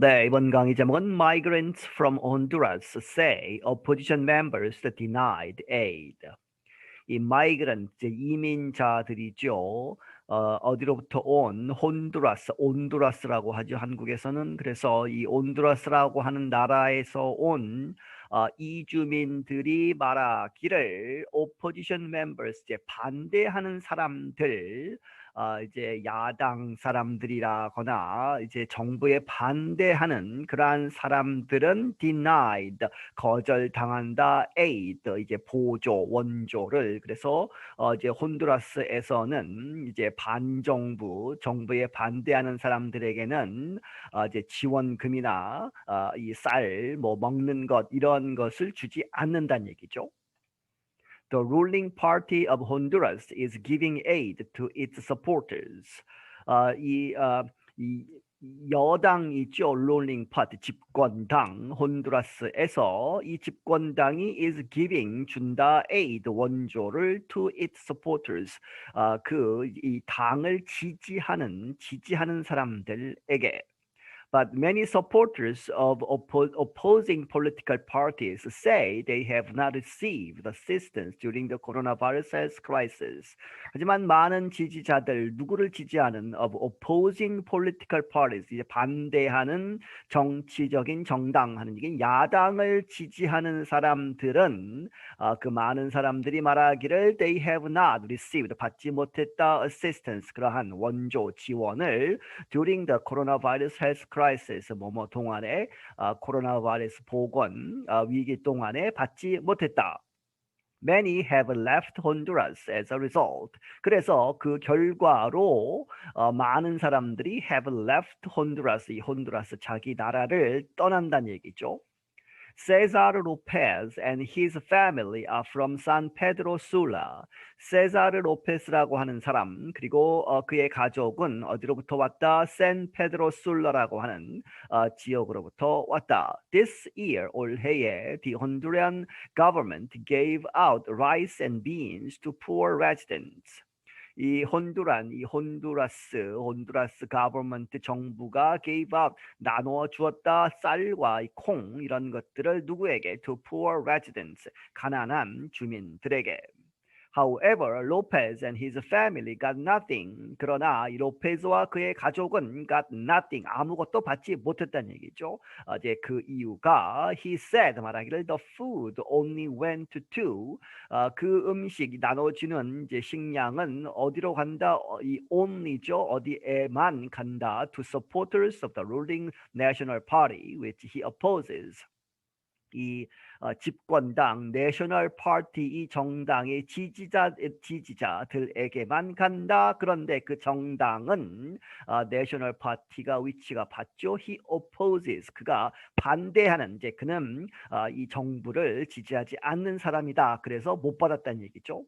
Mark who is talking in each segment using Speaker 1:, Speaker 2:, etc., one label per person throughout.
Speaker 1: 네, 이번 강의 제목은 Migrants from Honduras say opposition members denied aid. 이 migrant, 이민자들이죠. 어디로부터 온 온두라스라고 하죠. 한국에서는. 그래서 이 온두라스라고 하는 나라에서 온 이주민들이 말하기를 opposition members, 반대하는 사람들, 이제 야당 사람들이라거나 이제 정부에 반대하는 그러한 사람들은 denied, 거절당한다, aid, 이제 보조, 원조를. 그래서 이제 혼두라스에서는 이제 정부에 반대하는 사람들에게는 이제 지원금이나 이 쌀, 뭐 먹는 것 이런 것을 주지 않는다는 얘기죠. The ruling party of Honduras is giving aid to its supporters. 이 여당이죠. ruling party, 집권당, 혼두라스에서 이 집권당이 is giving, 준다, aid, 원조를 to its supporters, 이 당을 지지하는 사람들에게. But many supporters of opposing political parties say they have not received assistance during the coronavirus health crisis. 하지만 많은 지지자들, 누구를 지지하는 of opposing political parties, 이제 반대하는 정치적인 정당 하는 얘기는 야당을 지지하는 사람들은 그 많은 사람들이 말하기를 they have not received, 받지 못했다, assistance, 그러한 원조, 지원을 during the coronavirus health crisis, 뭐뭐 동안에 코로나 바이러스 보건 위기 동안에 받지 못했다. Many have left Honduras as a result. 그래서 그 결과로 많은 사람들이 have left Honduras, 이 혼두라스 자기 나라를 떠난다는 얘기죠. Cesar Lopez and his family are from San Pedro Sula. 세자르 로페스라고 하는 사람, 그리고 그의 가족은 어디로부터 왔다? 샌 페드로 술라라고 하는 지역으로부터 왔다. This year, 올해에 the Honduran government gave out rice and beans to poor residents. 이 혼두라스 가버먼트 정부가 gave out, 나누어 주었다, 쌀과 콩 이런 것들을 누구에게? To poor residents, 가난한 주민들에게. However, Lopez and his family got nothing. 그러나 이 로페즈와 그의 가족은 got nothing, 아무것도 받지 못했다는 얘기죠. 이제 그 이유가 he said, 말하기를 the food only went to, 그 음식 나눠주는 이제 식량은 어디로 간다? 이 only죠. 어디에만 간다. To supporters of the ruling National Party, which he opposes. 이 집권당 내셔널 파티, 이 정당의 지지자들에게만 간다. 그런데 그 정당은 내셔널 파티가 위치가 받죠. He opposes, 그가 반대하는, 이제 그는 이 정부를 지지하지 않는 사람이다. 그래서 못 받았다는 얘기죠.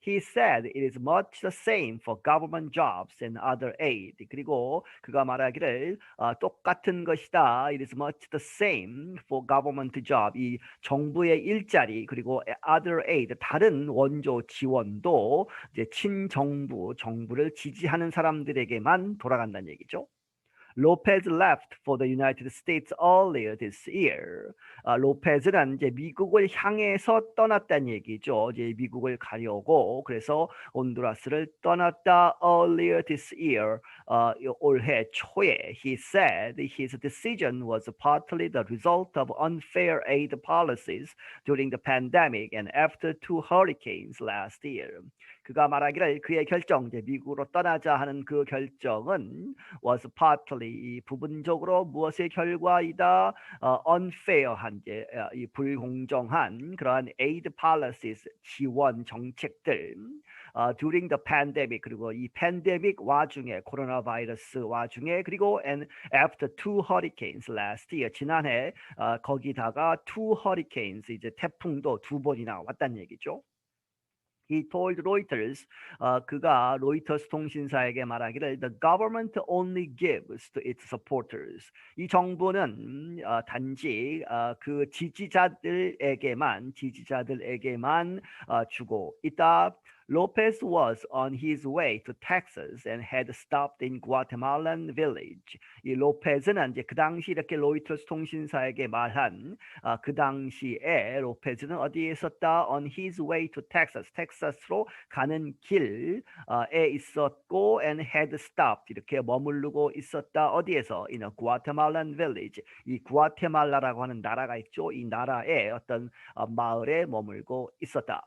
Speaker 1: He said it is much the same for government jobs and other aid. 그리고 그가 말하기를 똑같은 것이다. It is much the same for government job. 이 정부의 일자리, 그리고 other aid, 다른 원조 지원도 이제 정부를 지지하는 사람들에게만 돌아간다는 얘기죠. Lopez left for the United States earlier this year. 로페즈는 이제 미국을 향해서 떠났다는 얘기죠. 이제 미국을 가려고, 그래서 온두라스를 떠났다. Earlier this year, 올해 초에. He said his decision was partly the result of unfair aid policies during the pandemic and after two hurricanes last year. 그가 말하기를 그의 결정, 이제 미국으로 떠나자 하는 그 결정은 was partly, 이 부분적으로 무엇의 결과이다? unfair한, 이 불공정한 그러한 aid policies, 지원 정책들. during the pandemic, 그리고 이 팬데믹 와중에, 코로나 바이러스 와중에, 그리고 and after two hurricanes last year, 지난해 거기다가 two hurricanes, 이제 태풍도 두 번이나 왔다는 얘기죠. He told Reuters, 그가 로이터스 통신사에게 말하기를 the government only gives to its supporters. 이 정부는 단지 그 지지자들에게만 주고 있다. Lopez was on his way to Texas and had stopped in Guatemalan village. 이 로페즈는 이제 그 당시 이렇게 로이터스 통신사에게 말한 그 당시에 로페즈는 어디에 있었다? On his way to Texas. 텍사스로 가는 길에 있었고 and had stopped. 이렇게 머무르고 있었다. 어디에서? In a Guatemalan village. 이 구아테말라라고 하는 나라가 있죠. 이 나라의 어떤 마을에 머물고 있었다.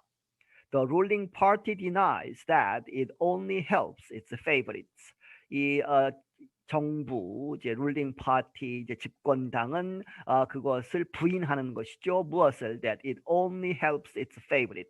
Speaker 1: The ruling party denies that it only helps its favorites. 이 정부 이제 룰링 파티 이제 집권당은 그것을 부인하는 것이죠. 무엇을? That it only helps its favorite.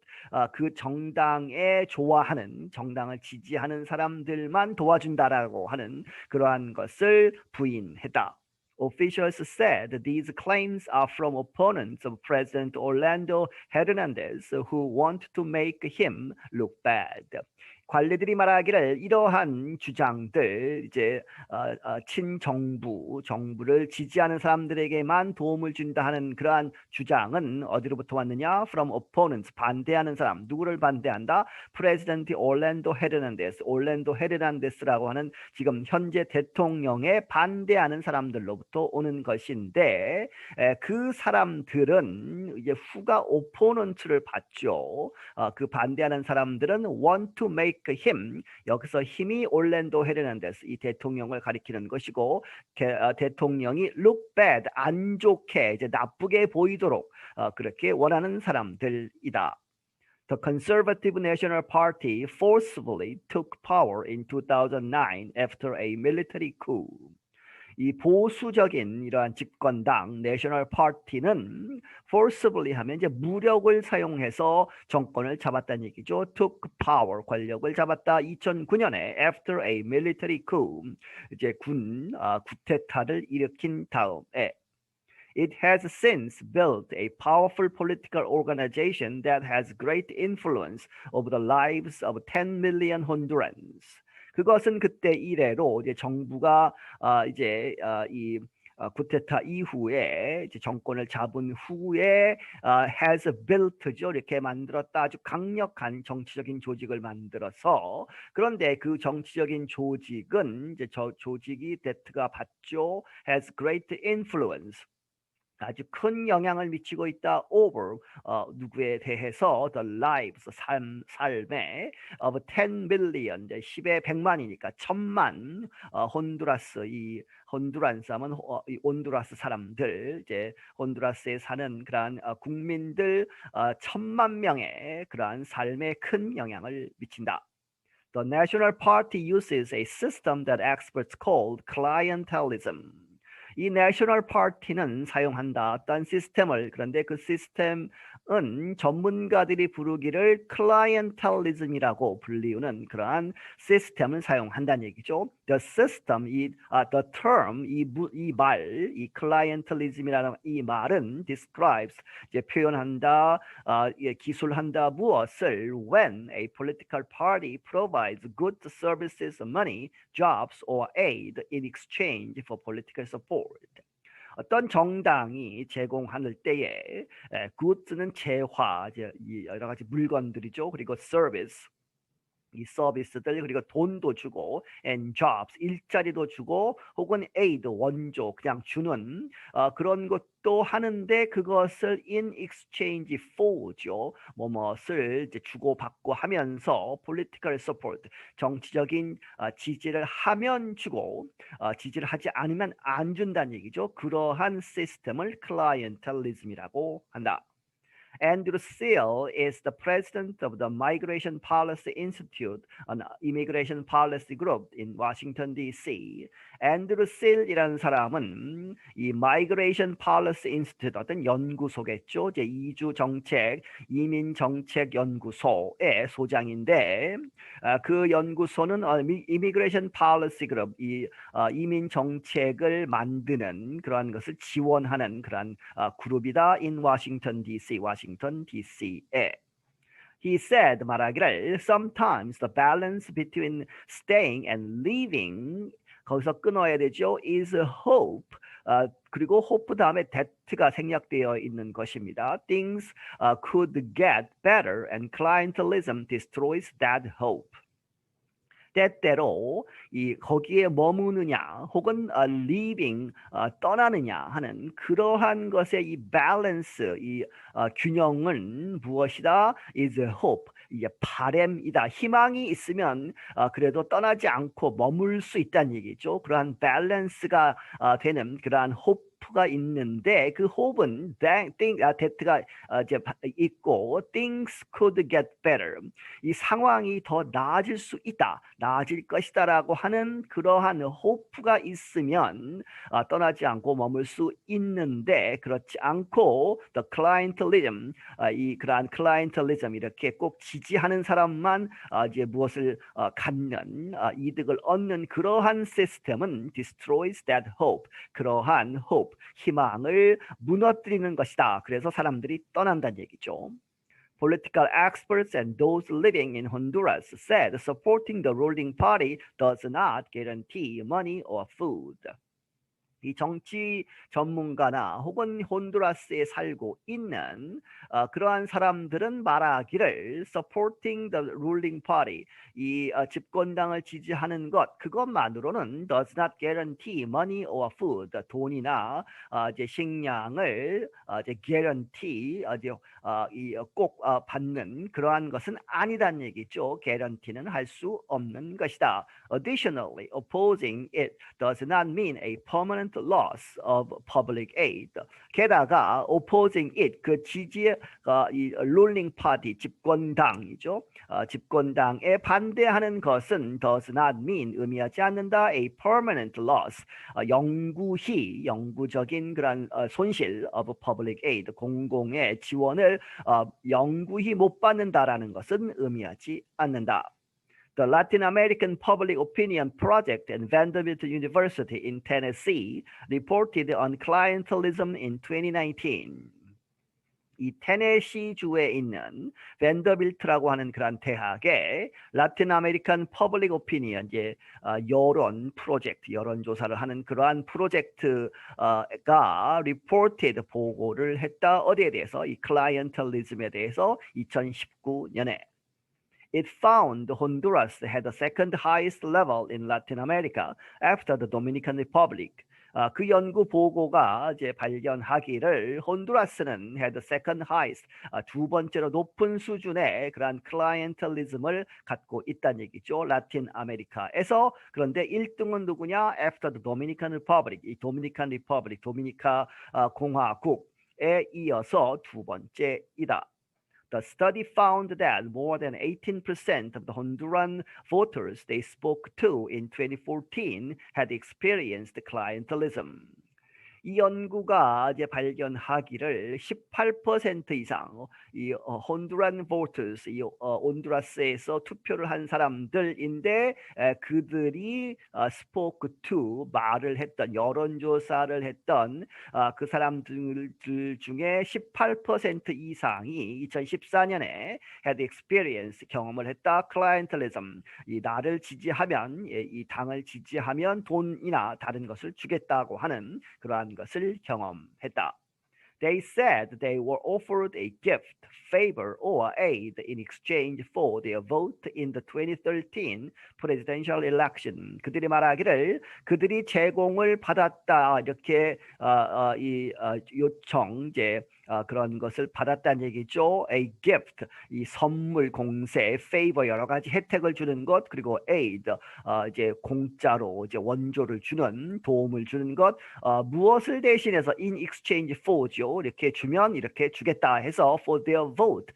Speaker 1: 그 정당에 좋아하는 정당을 지지하는 사람들만 도와준다라고 하는 그러한 것을 부인했다. Officials said these claims are from opponents of President Orlando Hernandez who want to make him look bad. 관리들이 말하기를 이러한 주장들 이제 정부를 지지하는 사람들에게만 도움을 준다 하는 그러한 주장은 어디로부터 왔느냐? From opponents, 반대하는 사람. 누구를 반대한다? President Orlando Hernandez, 올랜도 헤르난데스라고 하는 지금 현재 대통령에 반대하는 사람들로부터 오는 것인데 그 사람들은 이제 후가 opponent를 받죠. 그 반대하는 사람들은 want to make him, 여기서 힘이 올랜도 헤르난데스 이 대통령을 가리키는 것이고 대통령이 look bad, 안 좋게 이제 나쁘게 보이도록 그렇게 원하는 사람들이다. The Conservative National Party forcibly took power in 2009 after a military coup. 이 보수적인 이러한 집권당 내셔널 파티는 forcibly 하면 이제 무력을 사용해서 정권을 잡았다는 얘기죠. took power, 권력을 잡았다. 2009년에 after a military coup, 이제 쿠데타를 일으킨 다음에 It has since built a powerful political organization that has great influence over the lives of 10 million Hondurans. 그것은 그때 이래로 이제 정부가 이제 이 쿠데타 이후에 이제 정권을 잡은 후에 has built죠. 이렇게 만들었다. 아주 강력한 정치적인 조직을 만들어서 그런데 그 정치적인 조직은 이제 저 조직이 that가 받죠. has great influence. 아주 큰 영향을 미치고 있다. over 누구에 대해서 the lives 삶에 of 10 billion 10의 100만이니까 1000만 혼두라스 이 혼두란 사람은 이 온두라스 사람들 이제 혼두라스에 사는 그러한 국민들 1000만 명의 그러한 삶에 큰 영향을 미친다. The National Party uses a system that experts called clientelism. 이 내셔널 파티는 사용한다 어떤 시스템을 그런데 그 시스템은 전문가들이 부르기를 클라이엔텔리즘이라고 불리우는 그러한 시스템을 사용한다는 얘기죠. The system, the term, 이 클라이엔텔리즘이라는 이 말은 describes 이제 표현한다, 기술한다 무엇을 when a political party provides goods, services, money, jobs, or aid in exchange for political support. 어떤 정당이 제공할 때에 goods는 재화, 이제 여러 가지 물건들이죠. 그리고 service, 이 서비스들 그리고 돈도 주고 and jobs, 일자리도 주고 혹은 aid, 원조, 그냥 주는 그런 것도 하는데 그것을 in exchange for죠. 뭐뭇을 이제 주고받고 하면서 political support, 정치적인 지지를 하면 주고 지지를 하지 않으면 안 준다는 얘기죠. 그러한 시스템을 clientelism이라고 한다. Andrew Seal is the president of the Migration Policy Institute, an immigration policy group in Washington, D.C. 앤드루 실이라는 사람은 이 Migration Policy Institute 어떤 연구소겠죠. 이제 이주 정책, 이민 정책 연구소의 소장인데 그 연구소는 Immigration Policy Group, 이 이민 정책을 만드는 그러한 것을 지원하는 그러한 그룹이다. in Washington, D.C. 워싱턴 DC에. He said 말하기를 sometimes the balance between staying and leaving 거기서 끊어야 되죠. is hope 그리고 hope 다음에 that가 생략되어 있는 것입니다. Things could get better and clientelism destroys that hope. 때때로 이 거기에 머무느냐 혹은 leaving 떠나느냐 하는 그러한 것의 이 밸런스 이 균형은 무엇이다? is hope 이게 바램이다. 희망이 있으면 그래도 떠나지 않고 머물 수 있다는 얘기죠. 그러한 밸런스가 되는 그러한 hope가 있는데 그 hope은 that가 이제 있고 things could get better 이 상황이 더 나아질 수 있다. 나아질 것이다라고 하는 그러한 호프가 있으면 떠나지 않고 머물 수 있는데 그렇지 않고 the clientelism 이 그러한 clientelism 이렇게 꼭 지지하는 사람만 이제 무엇을 갖는 이득을 얻는 그러한 시스템은 destroys that hope 그러한 hope 희망을 무너뜨리는 것이다. 그래서 사람들이 떠난다는 얘기죠. Political experts and those living in Honduras said supporting the ruling party does not guarantee money or food. 이 정치 전문가나 혹은 혼두라스에 살고 있는 그러한 사람들은 말하기를 supporting the ruling party 이 집권당을 지지하는 것 그것만으로는 does not guarantee money or food 돈이나 이제 식량을 이제 guarantee 꼭 받는 그러한 것은 아니란 얘기죠. guarantee는 할 수 없는 것이다. Additionally, opposing it does not mean a permanent loss of public aid. 게다가 opposing it 그 지지 이 ruling party 집권당이죠. 집권당에 반대하는 것은 does not mean 의미하지 않는다 a permanent loss 영구적인 그런 손실 of public aid 공공의 지원을 영구히 못 받는다라는 것은 의미하지 않는다. The Latin American Public Opinion Project and Vanderbilt University in Tennessee reported on clientelism in 2019. 이 테네시주에 있는 밴더빌트라고 하는 그런 대학의 라틴 아메리칸 퍼블릭 오피니언 이제 여론 프로젝트 여론 조사를 하는 그러한 프로젝트가 reported 보고를 했다. 어디에 대해서 이 클라이언텔리즘에 대해서 2019년에 It found Honduras had the second highest level in Latin America after the Dominican Republic. 그 연구 보고가 이제 발견하기를 혼두라스는 had the second highest 두 번째로 높은 수준의 그러한 클라이언텔리즘을 갖고 있다는 얘기죠. 라틴 아메리카에서. 그런데 1등은 누구냐? After the Dominican Republic. 이 도미니칸 리퍼블릭 도미니카 공화국에 이어서 두 번째이다. The study found that more than 18% of the Honduran voters they spoke to in 2014 had experienced clientelism. 이 연구가 이제 발견하기를 18% 이상 이 혼두란 voters 이 온두라스에서 투표를 한 사람들인데 그들이 spoke to 말을 했던 여론조사를 했던 그 사람들 중에 18% 이상이 2014년에 had experience 경험을 했다. clientelism 이 나를 지지하면 이 당을 지지하면 돈이나 다른 것을 주겠다고 하는 그러한 것을 경험했다. They said they were offered a gift, favor, or aid in exchange for their vote in the 2013 presidential election. 그들이 말하기를 그들이 제공을 받았다 이렇게 요청 이제 그런 것을 받았다는 얘기죠. A gift, 이 선물, 공세, favor 여러 가지 혜택을 주는 것, 그리고 aid, 이제 공짜로 이제 원조를 주는 도움을 주는 것, 무엇을 대신해서 in exchange for죠. 이렇게 주면 이렇게 주겠다 해서 for their vote,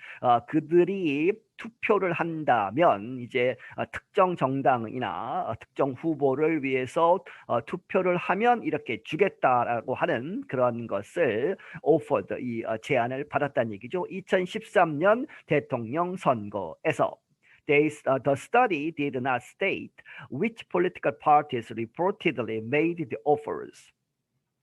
Speaker 1: 그들이 투표를 한다면 이제 특정 정당이나 특정 후보를 위해서 투표를 하면 이렇게 주겠다라고 하는 그런 것을 offered 이 제안을 받았다는 얘기죠. 2013년 대통령 선거에서 the study did not state which political parties reportedly made the offers.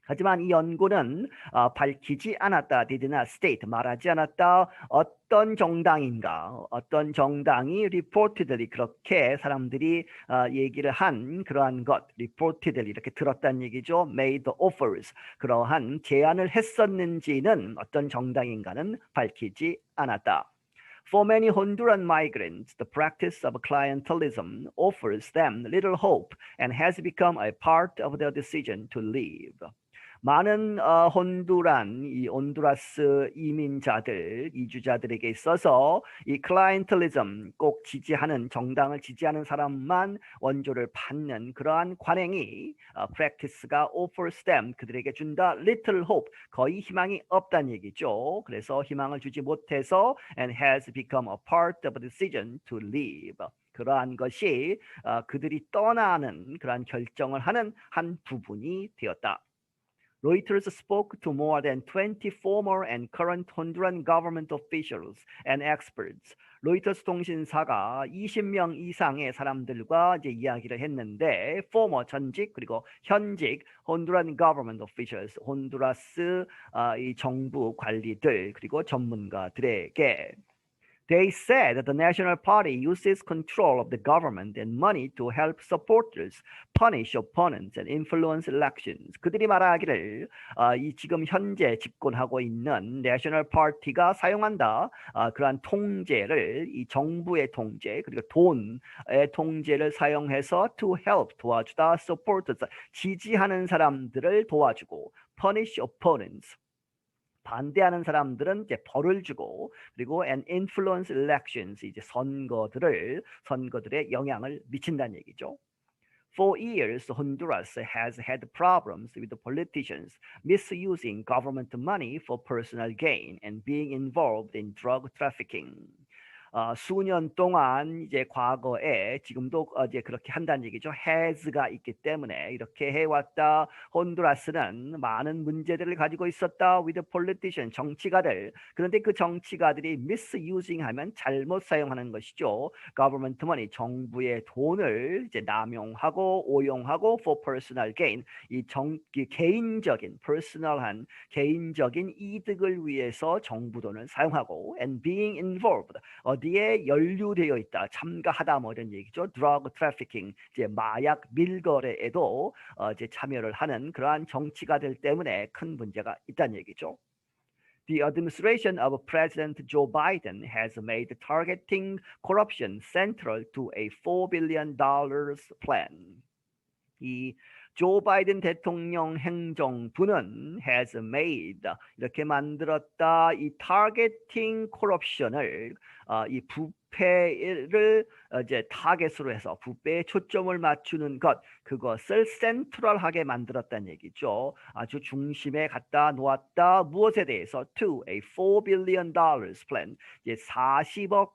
Speaker 1: 하지만 이 연구는 밝히지 않았다. did not state. 말하지 않았다. 어떤 정당인가. 어떤 정당이 reportedly 그렇게 사람들이 얘기를 한 그러한 것. reportedly 이렇게 들었다는 얘기죠. made offers. 그러한 제안을 했었는지는 어떤 정당인가는 밝히지 않았다. For many Honduran migrants, the practice of clientelism offers them little hope and has become a part of their decision to leave. 많은 이 온두라스 이민자들, 이주자들에게 있어서 이 클라이언틀리즘, 꼭 지지하는 정당을 지지하는 사람만 원조를 받는 그러한 관행이 practice가 offers them, 그들에게 준다 little hope, 거의 희망이 없다는 얘기죠. 그래서 희망을 주지 못해서 and has become a part of the decision to leave. 그러한 것이 그들이 떠나는 그러한 결정을 하는 한 부분이 되었다. Reuters spoke to more than 20 former and current Honduran government officials and experts. 로이터스 통신사가 20명 이상의 사람들과 이제 이야기를 했는데, former 전직 그리고 현직 Honduran government officials, 혼두라스 이 정부 관리들 그리고 전문가들에게. They said that the National Party uses control of the government and money to help supporters punish opponents and influence elections. 그들이 말하기를 이 지금 현재 집권하고 있는 National Party가 사용한다. 그러한 통제를, 이 정부의 통제 그리고 돈의 통제를 사용해서 to help 도와주다, supporters 지지하는 사람들을 도와주고, punish opponents 반대하는 사람들은 이제 벌을 주고, 그리고 and influence elections 이제 선거들에 영향을 미친다는 얘기죠. For years, Honduras has had problems with the politicians misusing government money for personal gain and being involved in drug trafficking. 수년 동안 이제 과거에 지금도 이제 그렇게 한다는 얘기죠. has가 있기 때문에 이렇게 해왔다. 혼두라스는 많은 문제들을 가지고 있었다. with politician 정치가들. 그런데 그 정치가들이 misusing 하면 잘못 사용하는 것이죠. government money 정부의 돈을 이제 남용하고 오용하고 for personal gain 이 개인적인 personal한 개인적인 이득을 위해서 정부 돈을 사용하고 and being involved 어디에 연루되어 있다, 참가하다 뭐 이런 얘기죠. drug trafficking 이제 마약 밀거래에도 이제 참여를 하는 그러한 정치가들 때문에 큰 문제가 있다는 얘기죠. The administration of President Joe Biden has made targeting corruption central to a $4 billion plan. 이 조 바이든 대통령 행정부는 has made 이렇게 만들었다. 이 targeting corruption을 이 부패를 이제 타겟으로 해서 부패에 초점을 맞추는 것, 그것을 센트럴하게 만들었다는 얘기죠. 아주 중심에 갖다 놓았다. 무엇에 대해서? To a $4 billion plan. 이제 40억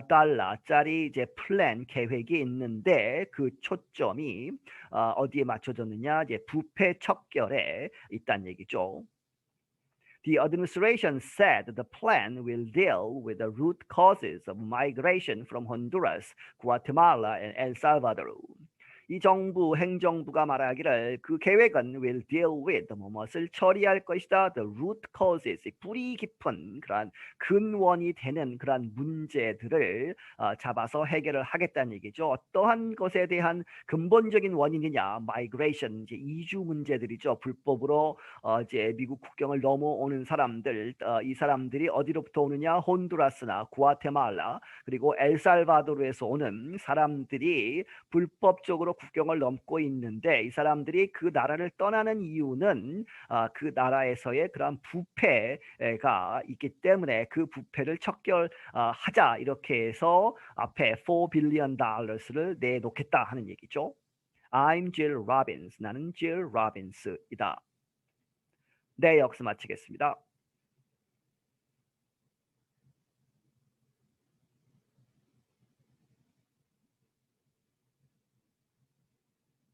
Speaker 1: 달러짜리 이제 플랜 계획이 있는데 그 초점이 어디에 맞춰졌느냐? 이제 부패 척결에 있다는 얘기죠. The administration said the plan will deal with the root causes of migration from Honduras, Guatemala, and El Salvador. 이 정부 행정부가 말하기를 그 계획은 will deal with 무엇을 처리할 것이다. The root causes 뿌리 깊은 그러한 근원이 되는 그러한 문제들을 잡아서 해결을 하겠다는 얘기죠. 어떠한 것에 대한 근본적인 원인이냐? migration 이제 이주 문제들이죠. 불법으로 이제 미국 국경을 넘어오는 사람들, 이 사람들이 어디로부터 오느냐? 혼두라스나 구아테말라 그리고 엘살바도르에서 오는 사람들이 불법적으로 국경을 넘고 있는데 이 사람들이 그 나라를 떠나는 이유는 그 나라에서의 그런 부패가 있기 때문에 그 부패를 척결하자 이렇게 해서 앞에 $4 billion 내놓겠다 하는 얘기죠. I'm Jill Robbins. 나는 Jill Robbins이다. 네, 여기서 마치겠습니다.